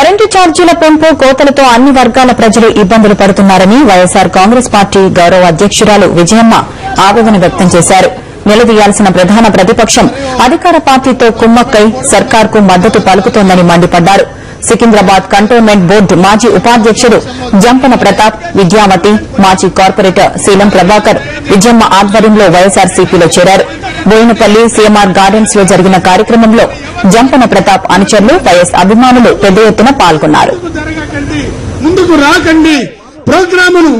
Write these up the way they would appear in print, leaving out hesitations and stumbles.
Current ఛార్జీల పెంపు కోతలతో అన్ని వర్గాల ప్రజలు ఇబ్బందులు పడుతున్నారని వైఎస్సార్ కాంగ్రెస్ పార్టీ గౌరవ అధ్యకురాలు విజయమ్మ ఆవేదన వ్యక్తం చేశారు. నిలదీయాల్సిన ప్రధాన ప్రతిపక్షం అధికార పార్టీతో కుమ్మక్కై సర్కార్కు మద్దతు పలుకుతోందని మండిపడ్డారు. సికింద్రాబాద్ కంటోన్మెంట్ బోర్డు మాజీ ఉపాధ్యకుడు జంపన ప్రతాప్, విద్యావతి, మాజీ కార్పొరేటర్ శీలం ప్రభాకర్ విజయమ్మ ఆధ్వర్యంలో వైఎస్సార్సీపీలో చేరారు. బోయినపల్లి సీఎంఆర్ గార్డెన్స్ లో జరిగిన కార్యక్రమంలో జంపన ప్రతాప్ అనుచరులు, వైఎస్ అభిమానులు పెద్ద ఎత్తున పాల్గొన్నారు. ముందుకు రాకండి, ప్రోగ్రామును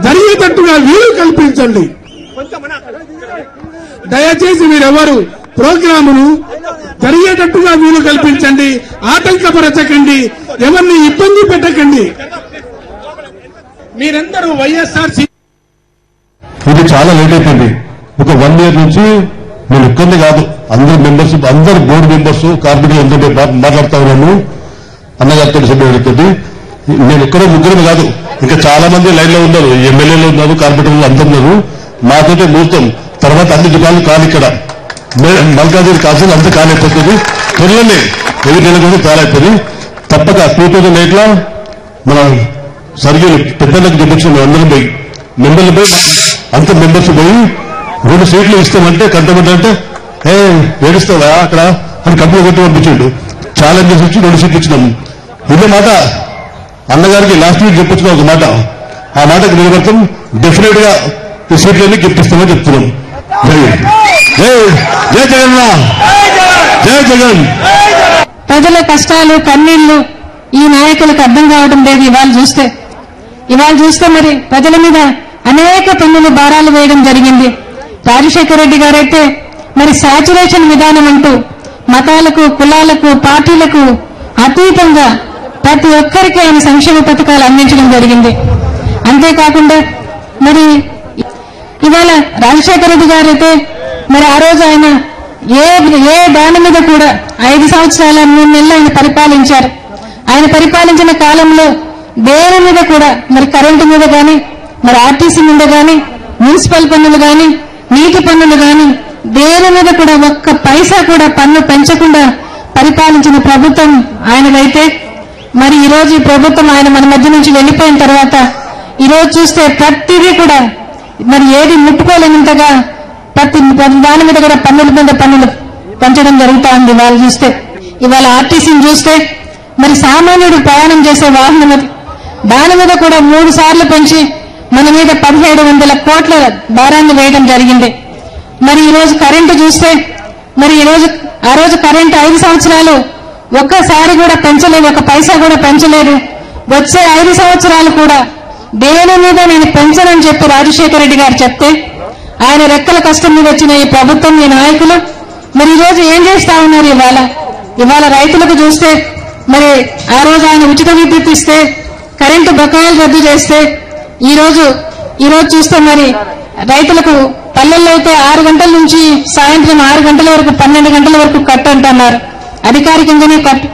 జరిగేటట్టుగా వీలు కల్పించండి. దయచేసి మీరెవరు ప్రోగ్రామును జరిగేటట్టుగా వీలు కల్పించండి, ఆటంకపరచకండి, ఎవరిని ఇబ్బంది పెట్టకండి. మీరందరూ వైఎస్ఆర్ ఇది చాలా లేట్ అయిపోయింది. ఒక 1 year నుంచి నేను ఒక్కరిని కాదు, అందరు మెంబర్స్, అందరు బోర్డు మెంబర్స్, కార్పొరేటర్ అందరూ మాట్లాడుతా ఉన్నాను. అన్నగారితో సభ్యుడితో నేను ఒక్కరో ముగ్గురు కాదు, ఇంకా చాలా మంది లైన్ లో ఉన్నారు, ఎమ్మెల్యేలు ఉన్నారు, కార్పొరేటర్లు అందరు ఉన్నారు. మాతోటే ముహూర్తం తర్వాత అన్ని దుకాణాలు కాదు, ఇక్కడ మల్కాజిగిరి కాల్సిన అంత కాలేకపోతుంది. త్వరలోనే 1 నెల కూడా కాలేకపోయింది. తప్పక 2008 లో మన సర్గీలు పెద్దలకు చూపించిన అందరం పోయి మెంబర్లు పోయి అంత మెంబర్స్ పోయి 2 సీట్లు ఇస్తామంటే కంటమెంట్ అంటే ఏడుస్తావా అక్కడ అని కంపెనీ కొట్టి పంపించిండు. ఛాలెంజెస్ ఇచ్చి 2 సీట్లు ఇచ్చినాము. ఇదే మాట అన్నగారికి లాస్ట్ వీక్ చెప్పించిన ఒక మాట, ఆ మాటకు నిలబడతాం. డెఫినెట్ గా ఈ సీట్లన్నీ గిఫ్ట్ ఇస్తామని చెప్తున్నాం. జై జగన్, జై జగన్. ప్రజల కష్టాలు, కన్నీళ్లు ఈ నాయకులకు అర్థం కావడం లేదు. ఇవాళ చూస్తే మరి ప్రజల మీద అనేక పన్నులు భారాలు వేయడం జరిగింది. రాజశేఖర రెడ్డి గారైతే మరి సాచురేషన్ విధానం అంటూ మతాలకు, కులాలకు, పార్టీలకు అతీతంగా ప్రతి ఒక్కరికి ఆయన సంక్షేమ పథకాలు అందించడం జరిగింది. అంతేకాకుండా మరి ఇవాళ రాజశేఖర రెడ్డి గారైతే మరి ఆ రోజు ఆయన ఏ దాని మీద కూడా 5 సంవత్సరాల 3 నెలలు ఆయన పరిపాలించారు. ఆయన పరిపాలించిన కాలంలో దేని మీద కూడా మరి కరెంటు మీద గాని, మరి ఆర్టీసీ మీద గాని, మున్సిపల్ పన్నులు గాని, నీటి పన్నులు గాని దేని మీద కూడా ఒక్క పైసా కూడా పన్ను పెంచకుండా పరిపాలించిన ప్రభుత్వం ఆయనదైతే మరి ఈ రోజు ఈ ప్రభుత్వం ఆయన మన మధ్య నుంచి వెళ్లిపోయిన తర్వాత ఈ రోజు చూస్తే ప్రతిదీ కూడా మరి ఏది ముట్టుకోలేనంతగా ప్రతి దాని మీద కూడా పన్నుల మీద పన్నులు పెంచడం జరుగుతా ఉంది. వాళ్ళు చూస్తే ఇవాళ ఆర్టీసీని చూస్తే మరి సామాన్యుడు ప్రయాణం చేసే వాహనం దాని మీద కూడా 3 సార్లు పెంచి మన మీద 1700 కోట్ల భారాన్ని వేయడం జరిగింది. మరి ఈ రోజు కరెంటు చూస్తే మరి ఆ రోజు కరెంటు 5 సంవత్సరాలు ఒక్కసారి కూడా పెంచలేదు, ఒక పైసా కూడా పెంచలేదు. వచ్చే 5 సంవత్సరాలు కూడా దేని మీద నేను పెంచనని చెప్పి రాజశేఖర రెడ్డి గారు చెప్తే ఆయన రెక్కల కష్టం మీద వచ్చిన ఈ ప్రభుత్వం, ఈ నాయకులు మరి ఈ రోజు ఏం చేస్తా ఉన్నారు? ఇవాళ రైతులకు చూస్తే మరి ఆ రోజు ఆయన ఉచిత విద్యుత్ ఇస్తే, కరెంటు బకాయిలు రద్దు చేస్తే ఈ రోజు చూస్తే మరి రైతులకు పల్లెల్లో అయితే 6 గంటల నుంచి సాయంత్రం 6 గంటల వరకు 12 గంటల వరకు కట్ అంటున్నారు, అధికారికంగానే కట్.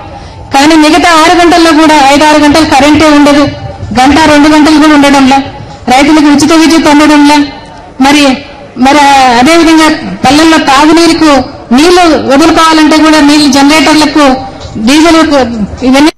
కానీ మిగతా 6 గంటల్లో కూడా 5-6 గంటలు కరెంటే ఉండదు, 1-2 గంటలు కూడా ఉండడంలా, రైతులకు ఉచిత విద్యుత్ అందడంలా. మరి అదేవిధంగా పల్లెల్లో తాగునీరుకు నీళ్లు వదులుకోవాలంటే కూడా నీళ్లు జనరేటర్లకు, డీజిల్ ఇవన్నీ